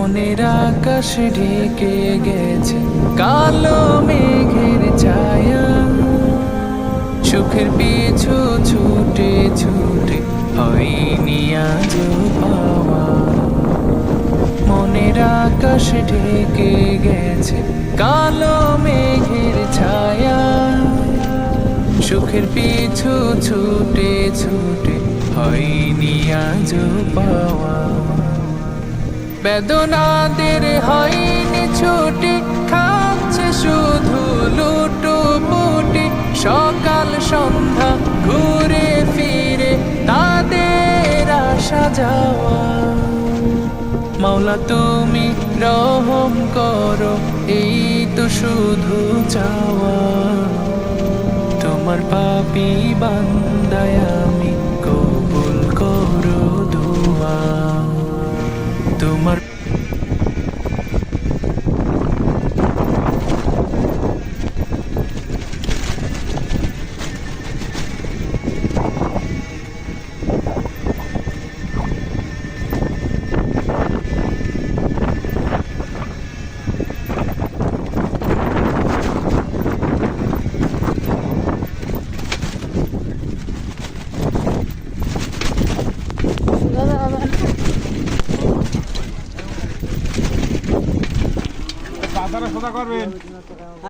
মনের আকাশ ঢেকে গেছে কালো মেঘের ছায়া, সুখের পিছু ছুটে ছুটে হয়নি আজ পাওয়া। মনের আকাশ ঢেকে গেছে কালো মেঘের ছায়া, সুখের পিছু ছুটে ছুটে হয়নি আজ পাওয়া। বেদনাদের হয়নি ছুটি, খাচ্ছে শুধু লুটোপুটি। সকাল সন্ধ্যা ঘুরে ফিরে তাদের আসা যাওয়া। মাওলা তুমি রহম করো, এই তো শুধু চাওয়া। তোমার পাপী বান্দায় আমি, কবুল করো দুআ। তোমার বাজারে সোজা করবেন।